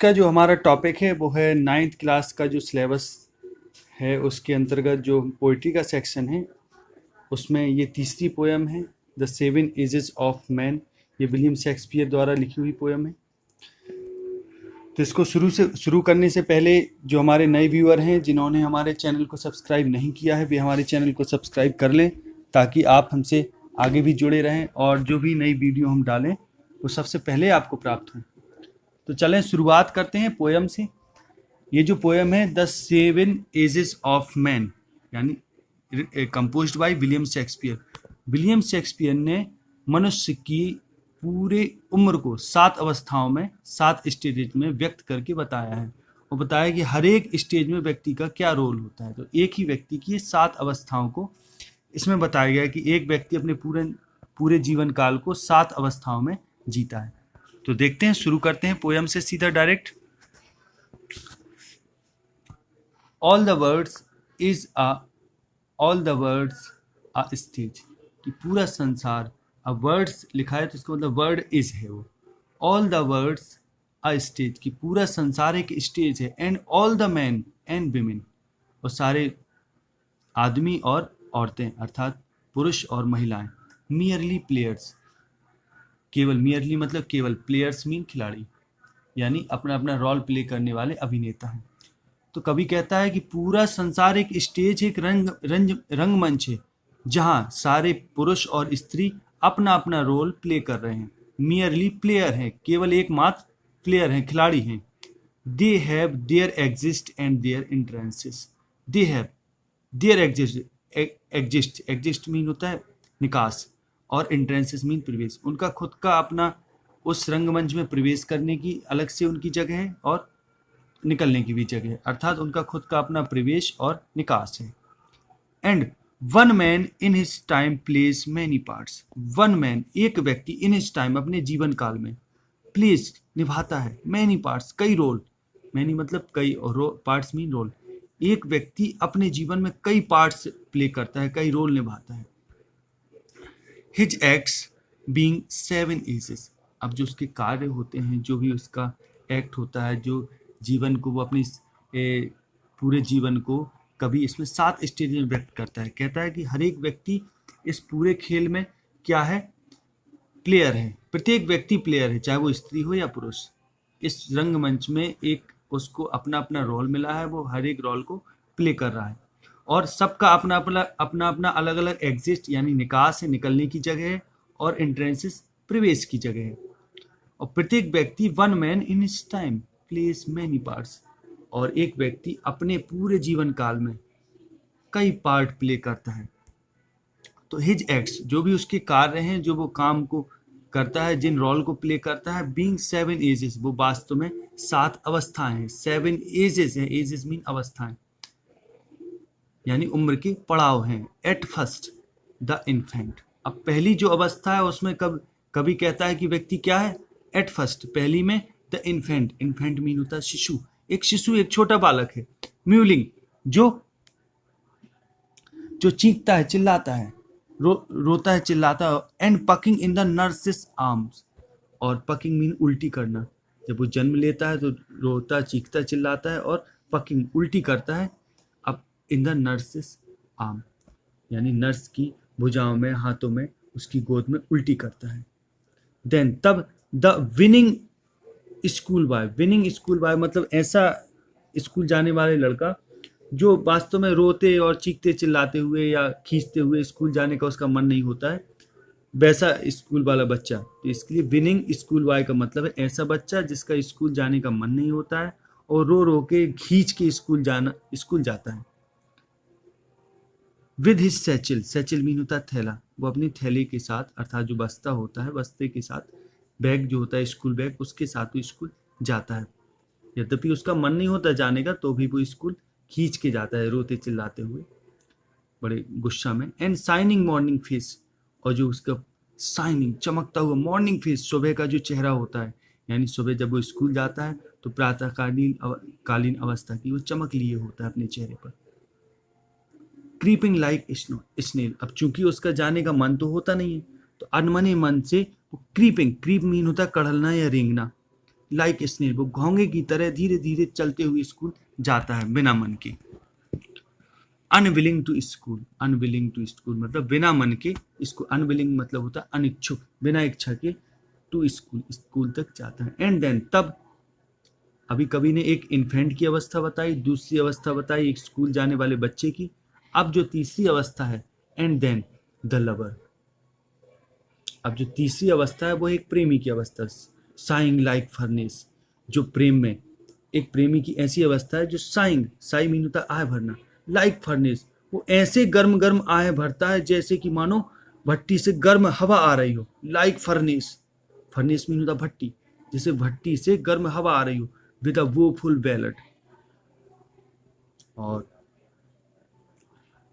का जो हमारा टॉपिक है वो है 9th क्लास का जो सिलेबस है उसके अंतर्गत जो पोइट्री का सेक्शन है उसमें ये तीसरी पोयम है the seven ages of man. ये विलियम शेक्सपियर द्वारा लिखी हुई पोयम है। तो इसको शुरू करने से पहले जो हमारे नए व्यूअर हैं जिन्होंने हमारे चैनल को सब्सक्राइब नहीं किया है वे हमारे चैनल को सब्सक्राइब कर लें ताकि आप हमसे आगे भी जुड़े रहें और जो भी नई वीडियो हम डालें वो सबसे पहले आपको प्राप्त हों। तो चलें शुरुआत करते हैं पोयम से। ये जो पोयम है the seven ages of man यानी composed by William Shakespeare. William Shakespeare ने मनुष्य की पूरे उम्र को 7 अवस्थाओं में 7 स्टेजेज में व्यक्त करके बताया है और बताया कि हर एक स्टेज में व्यक्ति का क्या रोल होता है। तो एक ही व्यक्ति की 7 अवस्थाओं को इसमें बताया गया है कि एक व्यक्ति अपने पूरे जीवन काल को 7 अवस्थाओं में जीता है। तो देखते हैं, शुरू करते हैं पोयम से सीधा direct. All the world's a stage कि पूरा संसार, अब वर्ड्स लिखा है तो इसका मतलब वर्ड इज है वो। All the world's a stage कि पूरा संसार एक स्टेज है। And all the man and women और सारे आदमी और औरतें अर्थात पुरुष और महिलाएं मियरली प्लेयर्स, केवल मियरली मतलब केवल, प्लेयर्स मीन खिलाड़ी यानी अपना अपना रोल प्ले करने वाले अभिनेता हैं। तो कवि कहता है कि पूरा संसार एक स्टेज, एक रंगमंच है जहां सारे पुरुष और स्त्री अपना अपना रोल प्ले कर रहे हैं। मियरली प्लेयर हैं, केवल एकमात्र प्लेयर हैं, खिलाड़ी हैं। They have their exist and their entrances. They have their exist mean होता है निकास और इंट्रेंसेस मीन प्रवेश। उनका खुद का अपना उस रंगमंच में प्रवेश करने की अलग से उनकी जगह है और निकलने की भी जगह है, अर्थात उनका खुद का अपना प्रवेश और निकास है। And one man in his time plays many parts. One man एक व्यक्ति इन हिज टाइम अपने जीवन काल में प्लेज निभाता है मैनी पार्ट्स कई रोल। मैनी मतलब कई और पार्ट्स मीन रोल। एक व्यक्ति अपने जीवन में कई पार्ट्स प्ले करता है, कई रोल निभाता है। His acts being 7 ages. अब जो उसके कार्य होते हैं, जो भी उसका एक्ट होता है, जो जीवन को वो अपनी पूरे जीवन को कभी इसमें 7 स्टेज में व्यक्त करता है। कहता है कि हर एक व्यक्ति इस पूरे खेल में क्या है, प्लेयर है। प्रत्येक व्यक्ति प्लेयर है, चाहे वो स्त्री हो या पुरुष। इस रंगमंच में एक उसको अपना अपना रोल मिला है, वो हर एक रोल को प्ले कर रहा है और सबका अपना अपना अलग अलग एग्जिस्ट यानी निकास है, निकलने की जगह है, और एंट्रेंसेस प्रवेश की जगह है। और प्रत्येक व्यक्ति one man in his time place many parts, और एक व्यक्ति अपने पूरे जीवन काल में कई पार्ट प्ले करता है। तो हिज एक्ट्स जो भी उसके कार्य हैं, जो वो काम को करता है, जिन रोल को प्ले करता है, बीइंग 7 एजेस वो वास्तव में 7 अवस्थाएं हैं। 7 एजेस हैं, एजेस मीन अवस्थाएं यानी उम्र के पड़ाव हैं। At first the infant. अब पहली जो अवस्था है उसमें कभी कहता है कि व्यक्ति क्या है, एट फर्स्ट पहली में द इन्फेंट। इन्फेंट मीन होता है शिशु, एक शिशु, एक छोटा बालक है। म्यूलिंग जो चीखता है, चिल्लाता है, रोता है, चिल्लाता है। And packing in the nurses arms, और पकिंग मीन उल्टी करना। जब वो जन्म लेता है तो रोता, चीखता, चिल्लाता है और पकिंग उल्टी करता है। अब इन द नर्सेस आर्म यानी नर्स की भुजाओं में, हाथों में, उसकी गोद में उल्टी करता है। देन तब the winning school boy. Winning school boy मतलब ऐसा स्कूल जाने वाले लड़का जो वास्तव में रोते और चीखते चिल्लाते हुए या खींचते हुए स्कूल जाने का उसका मन नहीं होता है, वैसा स्कूल वाला बच्चा। तो इसके लिए विनिंग स्कूल बॉय का मतलब है ऐसा बच्चा जिसका स्कूल जाने का मन नहीं होता है और रो रो के खींच के स्कूल जाता है। With his satchel. Satchel mean होता है थैला। वो अपनी थैले के साथ अर्थात जो बस्ता होता है, बस्ते के साथ, बैग जो होता है स्कूल बैग, उसके साथ वो स्कूल जाता है। यद्यपि उसका मन नहीं होता जाने का तो भी वो स्कूल खींच के जाता है, रोते चिल्लाते हुए, बड़े गुस्सा में। एंड शाइनिंग मॉर्निंग फेस, और जो उसका शाइनिंग चमकता हुआ मॉर्निंग फेस, सुबह का जो चेहरा होता है, यानी सुबह जब वो स्कूल जाता है तो प्रातःकालीन अवस्था की वो चमक लिए होता है अपने चेहरे पर। Creeping like snail. अब चूंकि उसका जाने का मन तो होता नहीं है तो अनमने मन से वो क्रीपिंग, क्रीप मीन होता है कढ़लना या रेंगना, लाइक स्नेल, वो घोंगे की तरह धीरे धीरे चलते हुए स्कूल जाता है बिना मन के। Unwilling to school, unwilling to school मतलब बिना मन के, इसको अनविलिंग मतलब होता है अनिच्छुक, बिना इच्छा के, टू स्कूल, स्कूल तक जाता है। एंड देन, तब, अभी कवि ने एक इन्फेंट की अवस्था बताई, दूसरी अवस्था बताई एक स्कूल जाने वाले बच्चे की, अब जो तीसरी अवस्था है, एंड देन द लवर, अब जो तीसरी अवस्था है वो एक प्रेमी की अवस्था, साइंग लाइक फर्नेस, जो प्रेम में एक प्रेमी की ऐसी अवस्था है जो साइंग, साई मीन होता है आह भरना, लाइक फर्नेस, वो ऐसे गर्म गर्म आह भरता है जैसे कि मानो भट्टी से गर्म हवा आ रही हो, लाइक फर्नेस, फर्नेस मीन होता भट्टी, जैसे भट्टी से गर्म हवा आ रही हो, विद अ वोफुल बैलट,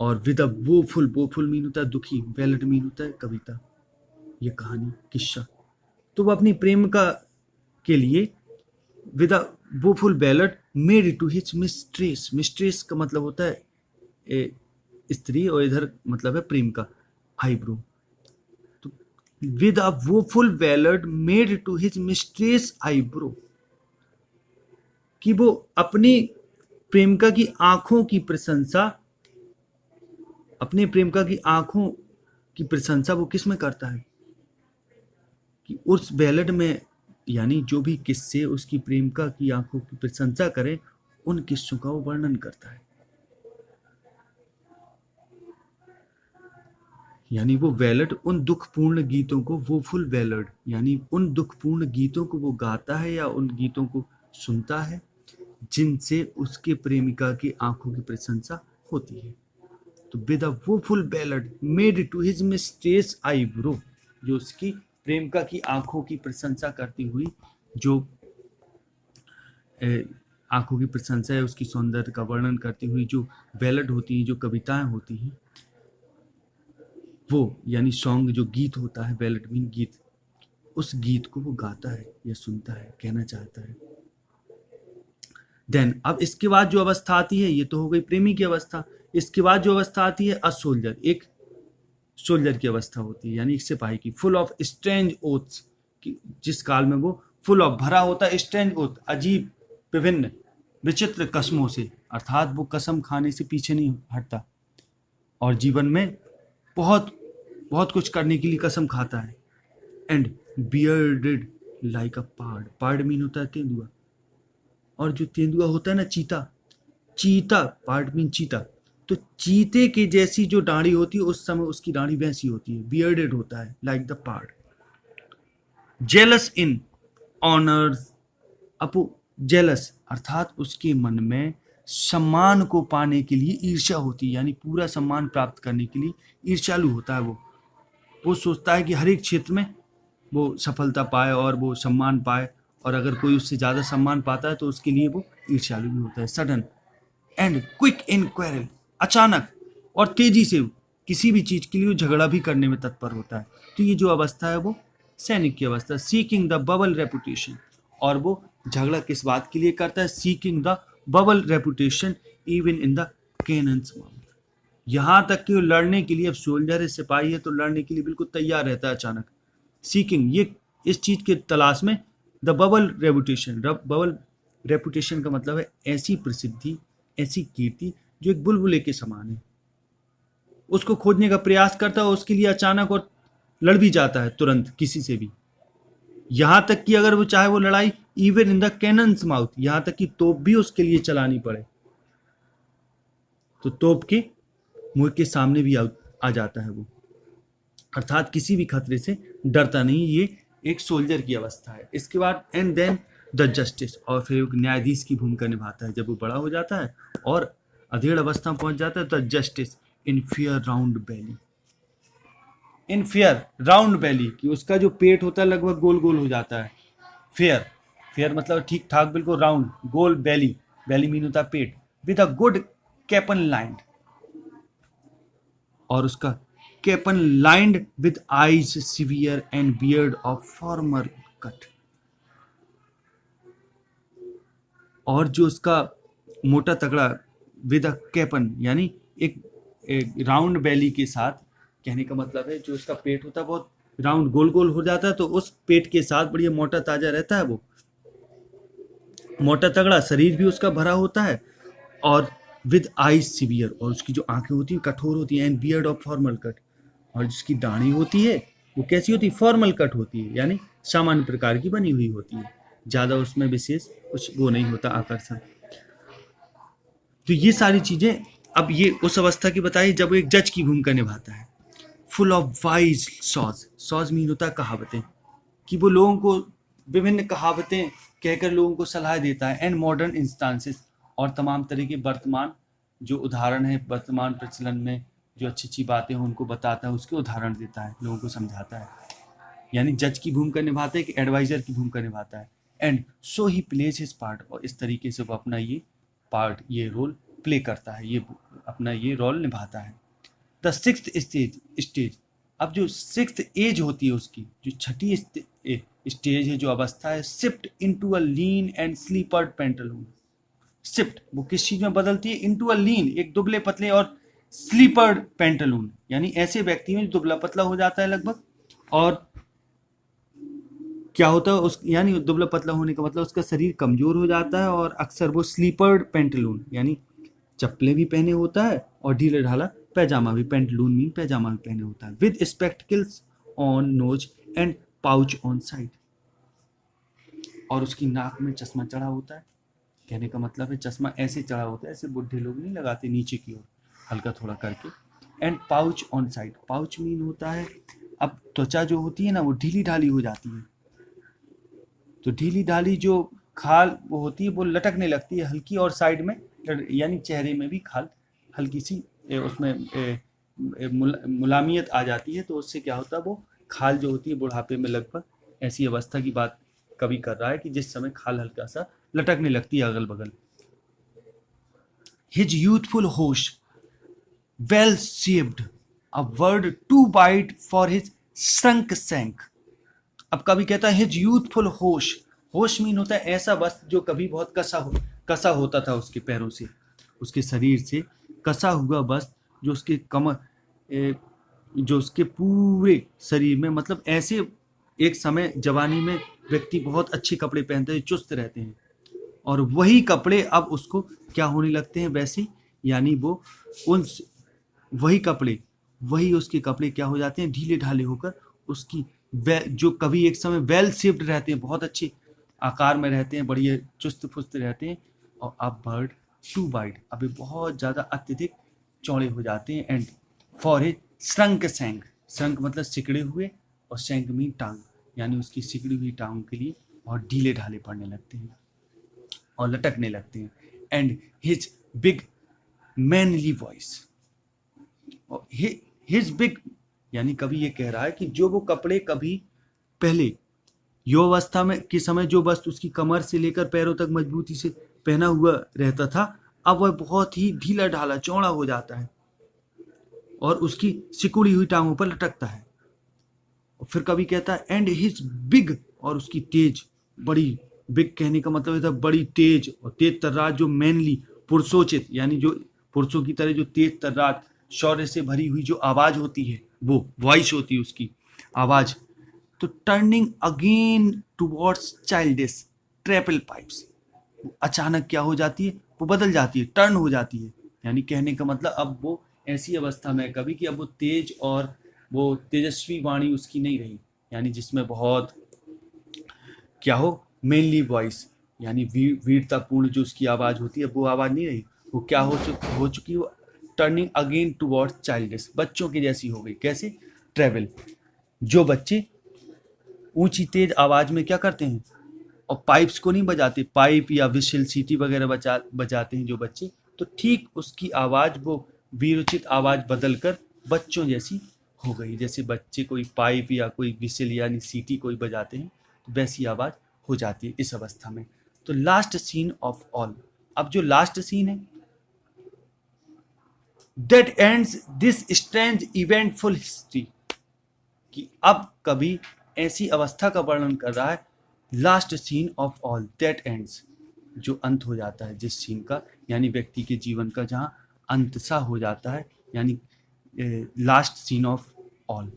और with a woeful, woeful mean होता है दुखी, बैलट मीन होता है कविता, ये कहानी, किस्सा। तो वो अपनी प्रेम का के लिए with a woeful ballad made to his mistress, mistress का मतलब होता है स्त्री, और इधर मतलब है प्रेम का, आईब्रो। तो with a woeful ballad made to his mistress eyebrow, कि वो अपनी प्रेमिका की आंखों की प्रशंसा, अपने प्रेमिका की आंखों की प्रशंसा वो किस में करता है, कि उस बैलेट में, यानी जो भी किस्से उसकी प्रेमिका की आंखों की प्रशंसा करें, उन किस्सों का वो वर्णन करता है। यानी वो बैलेट उन दुखपूर्ण गीतों को, वो फुल बैलेट यानी उन दुखपूर्ण गीतों को वो गाता है या उन गीतों को सुनता है जिनसे उसके प्रेमिका की आंखों की प्रशंसा होती है। तो with a woeful ballad made to his mistress eyebrow, जो उसकी प्रेमिका की आंखों की प्रशंसा करती हुई, जो आंखों की प्रशंसा है, उसकी सौंदर्य का वर्णन करती हुई जो बैलड होती हैं, जो कविताएं होती हैं, वो यानी सॉन्ग, जो गीत होता है, बैलड मीन गीत, उस गीत को वो गाता है या सुनता है, कहना चाहता है। देन, अब इसके बाद जो अवस्था आती है, ये तो हो गई प्रेमी की अवस्था, इसके बाद जो अवस्था आती है अ सोल्जर, एक सोल्जर की अवस्था होती है, यानी एक सिपाही की, फुल ऑफ स्ट्रेंज ओथ्स, कि जिस काल में वो फुल ऑफ भरा होता है, स्ट्रेंज ओथ अजीब, विभिन्न, विचित्र कसमों से, अर्थात वो कसम खाने से पीछे नहीं हटता और जीवन में बहुत बहुत कुछ करने के लिए कसम खाता है। And bearded like a pard, pard mean होता है तेंदुआ, और जो तेंदुआ होता है ना चीता, चीता, पार्ड मीन चीता, तो चीते की जैसी जो दाढ़ी होती है उस समय उसकी दाढ़ी वैसी होती है, बियर्डेड होता है like the pard. Jealous in honours अपो, जेलस अर्थात उसके मन में सम्मान को पाने के लिए ईर्ष्या होती है, यानी पूरा सम्मान प्राप्त करने के लिए ईर्ष्यालु होता है वो सोचता है कि हर एक क्षेत्र में वो सफलता पाए और वो सम्मान पाए, और अगर कोई उससे ज़्यादा सम्मान पाता है तो उसके लिए वो ईर्ष्यालु भी होता है। Sudden and quick in quarrel, अचानक और तेजी से किसी भी चीज़ के लिए वो झगड़ा भी करने में तत्पर होता है। तो ये जो अवस्था है वो सैनिक की अवस्था, सीकिंग द बबल रेपुटेशन, और वो झगड़ा किस बात के लिए करता है, seeking the bubble reputation even in the cannons mouth, यहाँ तक कि वो लड़ने के लिए, अब सोल्जर है, सिपाही है, तो लड़ने के लिए बिल्कुल तैयार रहता है अचानक, सीकिंग, ये इस चीज के तलाश में, the bubble reputation, bubble reputation का मतलब है ऐसी प्रसिद्धि, ऐसी कीर्ति जो एक बुलबुले के समान है, उसको खोजने का प्रयास करता है, उसके लिए अचानक और लड़ भी जाता है तुरंत किसी से भी, यहां तक कि अगर वो चाहे वो लड़ाई even in the cannons mouth, यहां तक कि तोप भी उसके लिए चलानी पड़े तो तोप के मुंह के सामने भी आ जाता है वो, अर्थात किसी भी खतरे से डरता नहीं, ये एक सोल्जर की अवस्था है। इसके बाद एंड देन द जस्टिस, और फिर एक न्यायाधीश की भूमिका निभाता है जब वो बड़ा हो जाता है और अधेड़ अवस्था में पहुंच जाता है। The justice in fear round belly, in fear round belly, कि उसका जो पेट होता है लगभग गोल गोल हो जाता है, फेयर, फेयर मतलब ठीक ठाक बिल्कुल राउंड, गोल बेली, बेली मीन होता है पेट, with a good capon line, और उसका capon lined with eyes severe and beard of former cut, और जो उसका मोटा तगड़ा, विद अ कैपन यानी एक राउंड बेली के साथ, कहने का मतलब है जो उसका पेट होता है बहुत राउंड गोल गोल हो जाता है, तो उस पेट के साथ बढ़िया मोटा ताजा रहता है वो, मोटा तगड़ा शरीर भी उसका भरा होता है, और विद आईज सिवियर, और उसकी जो आंखें होती हैं कठोर होती हैं, and beard of formal cut, और जिसकी दाढ़ी होती है वो कैसी होती है, फॉर्मल कट होती है, यानी सामान्य प्रकार की बनी हुई होती है, ज़्यादा उसमें विशेष कुछ वो नहीं होता आकर्षण। तो ये सारी चीज़ें, अब ये उस अवस्था की बताई जब वो एक जज की भूमिका निभाता है। फुल ऑफ वाइज सॉज, सॉज मीन होता है कहावतें, कि वो लोगों को विभिन्न कहावतें कहकर लोगों को सलाह देता है, एंड मॉडर्न इंस्टांसेस, और तमाम तरह के वर्तमान जो उदाहरण है, वर्तमान प्रचलन में जो अच्छी अच्छी बातें हैं उनको बताता है, उसके उदाहरण देता है, लोगों को समझाता है, यानी जज की भूमिका निभाता है कि एडवाइजर की भूमिका निभाता है। And so he plays his part, और इस तरीके से वो अपना ये पार्ट, ये रोल प्ले करता है, ये अपना ये रोल निभाता है। द सिक्स्थ स्टेज, अब जो सिक्स्थ एज होती है उसकी, जो छठी स्टेज है, जो अवस्था है, shift into a lean and slippered pantaloon. Shift वो किस चीज में बदलती है, इनटू अ लीन, एक दुबले पतले, और स्लीपर्ड पेंटलून, यानी ऐसे व्यक्ति में जो दुबला पतला हो जाता है लगभग, और क्या होता है उस, यानी दुबला पतला होने का मतलब उसका शरीर कमजोर हो जाता है, और अक्सर वो स्लीपर्ड पेंटलून, यानी चप्पलें भी पहने होता है, और ढीला ढाला पैजामा भी, पेंटलून मीन पैजामा भी पहने होता है, with spectacles on nose and pouch on side, और उसकी नाक में चश्मा चढ़ा होता है। कहने का मतलब है चश्मा ऐसे चढ़ा होता है, ऐसे बुढ़े लोग नहीं लगाते, नीचे की ओर हल्का थोड़ा करके। And pouch on side, pouch mean होता है, अब त्वचा जो होती है ना वो ढीली ढाली हो जाती है, तो ढीली ढाली जो खाल वो होती है वो लटकने लगती है हल्की, और साइड में, यानी चेहरे में भी खाल हल्की सी उसमें मुलायमियत आ जाती है, तो उससे क्या होता है, वो खाल जो होती है बुढ़ापे में लगभग ऐसी अवस्था की बात कवि कर रहा है कि जिस समय खाल हल्का सा लटकने लगती है अगल बगल। His youthful hose well shaped, a world too wide for his shrunk shank. अब कभी कहता है हिज यूथफुल होश, होश मीन होता है ऐसा वस्त्र जो कभी बहुत कसा होता था उसके पैरों से, उसके शरीर से कसा हुआ वस्त्र, जो उसके कमर जो उसके पूरे शरीर में, मतलब ऐसे एक समय जवानी में व्यक्ति बहुत अच्छे कपड़े पहनते हैं, चुस्त रहते हैं, और वही कपड़े अब उसको क्या होने लगते हैं वैसे, यानी वो उन वही कपड़े, वही उसके कपड़े क्या हो जाते हैं, ढीले ढाले होकर उसकी जो कभी एक समय वेल शेप्ड रहते हैं, बहुत अच्छे आकार में रहते हैं, बढ़िया चुस्त फुस्त रहते हैं, और अब बर्ड टू वाइड, अभी बहुत ज़्यादा अत्यधिक चौड़े हो जाते हैं। And for a shrunk shank, shrunk मतलब सिकड़े हुए, और सैंक मीन टांग, यानी उसकी सिकड़ी हुई टांग के लिए और ढीले ढाले पड़ने लगते हैं और लटकने लगते हैं। And his big manly voice, his big, यानी कभी ये कह रहा है कि जो वो कपड़े कभी पहले युवावस्था में के समय जो वस्त्र उसकी कमर से लेकर पैरों तक मजबूती से पहना हुआ रहता था, अब वह बहुत ही ढीला ढाला चौड़ा हो जाता है और उसकी सिकुड़ी हुई टांगों पर लटकता है। और फिर कभी कहता है एंड हिज बिग, और उसकी तेज, बड़ी, बिग कहने का मतलब है बड़ी तेज और तेज तर्रार, जो मैनली पुरुषोचित, यानी जो पुरुषों की तरह जो तेज तर्रार शौर्य से भरी हुई जो आवाज होती है, वो वॉइस होती है उसकी आवाज। तो turning again towards childish treble pipes, अचानक क्या हो जाती है, वो बदल जाती है, टर्न हो जाती है, यानी कहने का मतलब अब वो ऐसी अवस्था में कभी कि अब वो तेज और वो तेजस्वी वाणी उसकी नहीं रही, यानी जिसमें बहुत क्या हो, मेनली वॉइस, यानी वीरतापूर्ण जो उसकी आवाज होती है वो आवाज नहीं रही, वो क्या हो चुकी, वो टर्निंग अगेन टुवर्ड्स चाइल्डिश, बच्चों की जैसी हो गई। कैसे, ट्रेवल, जो बच्चे ऊंची तेज आवाज में क्या करते हैं और पाइप्स को नहीं बजाते, पाइप या विशिल सीटी वगैरह बजाते हैं जो बच्चे, तो ठीक उसकी आवाज वो वीरोचित आवाज बदलकर बच्चों जैसी हो गई, जैसे बच्चे कोई पाइप या कोई विशिल यानी सीटी कोई बजाते हैं तो वैसी आवाज हो जाती है इस अवस्था में। तो लास्ट सीन ऑफ ऑल, अब जो लास्ट सीन है, that ends this strange eventful history, कि अब कभी ऐसी अवस्था का वर्णन कर रहा है, last scene of all, that ends, जो अंत हो जाता है जिस सीन का, यानी व्यक्ति के जीवन का जहाँ अंत सा हो जाता है, यानी लास्ट सीन ऑफ ऑल,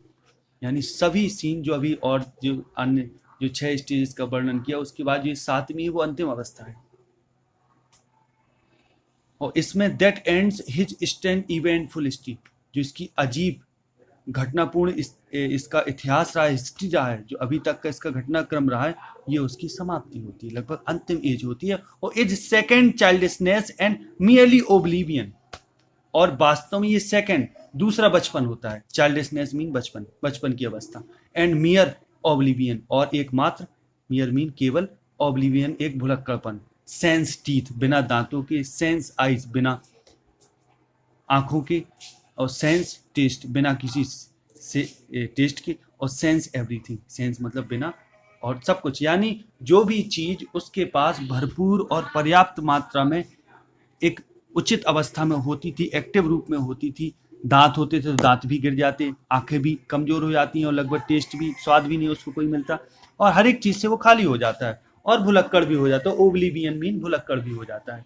यानी सभी सीन जो अभी और जो अन्य जो 6 स्टेजेस का वर्णन किया उसके बाद जो 7वीं है वो अंतिम अवस्था है। और इसमें that ends his stand eventful history, जो इसकी अजीब घटनापूर्ण इसका इतिहास रहा है, हिस्ट्री रहा है, जो अभी तक का इसका घटनाक्रम रहा है, ये उसकी समाप्ति होती है, लगभग अंतिम एज होती है। और is second childishness and merely oblivion, और वास्तव में ये सेकेंड दूसरा बचपन होता है। चाइल्डिशनेस मीन बचपन, बचपन की अवस्था, एंड मियर ओब्लिवियन, और एकमात्र, मियर मीन केवल, ओब्लिवियन एक भुलक्कड़पन, सेंस टीथ बिना दांतों के, सेंस आइज बिना आंखों के, और सेंस टेस्ट बिना किसी से टेस्ट के, और सेंस एवरीथिंग, सेंस मतलब बिना, और सब कुछ, यानी जो भी चीज उसके पास भरपूर और पर्याप्त मात्रा में एक उचित अवस्था में होती थी, एक्टिव रूप में होती थी। दांत होते थे तो दांत भी गिर जाते, आंखें भी कमजोर हो जाती हैं, और लगभग टेस्ट भी, स्वाद भी नहीं उसको कोई मिलता, और हर एक चीज से वो खाली हो जाता है, और भुलक्कड़ भी हो जाता है। ओब्लिवियन मीन भुलक्कड़ भी हो जाता है।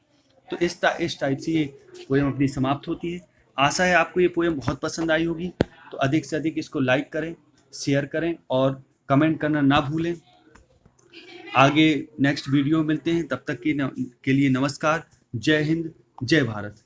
तो इस टाइप से ये पोएम अपनी समाप्त होती है। आशा है आपको ये पोएम बहुत पसंद आई होगी। तो अधिक से अधिक इसको लाइक करें, शेयर करें, और कमेंट करना ना भूलें। आगे नेक्स्ट वीडियो मिलते हैं, तब तक के लिए नमस्कार। जय हिंद, जय भारत।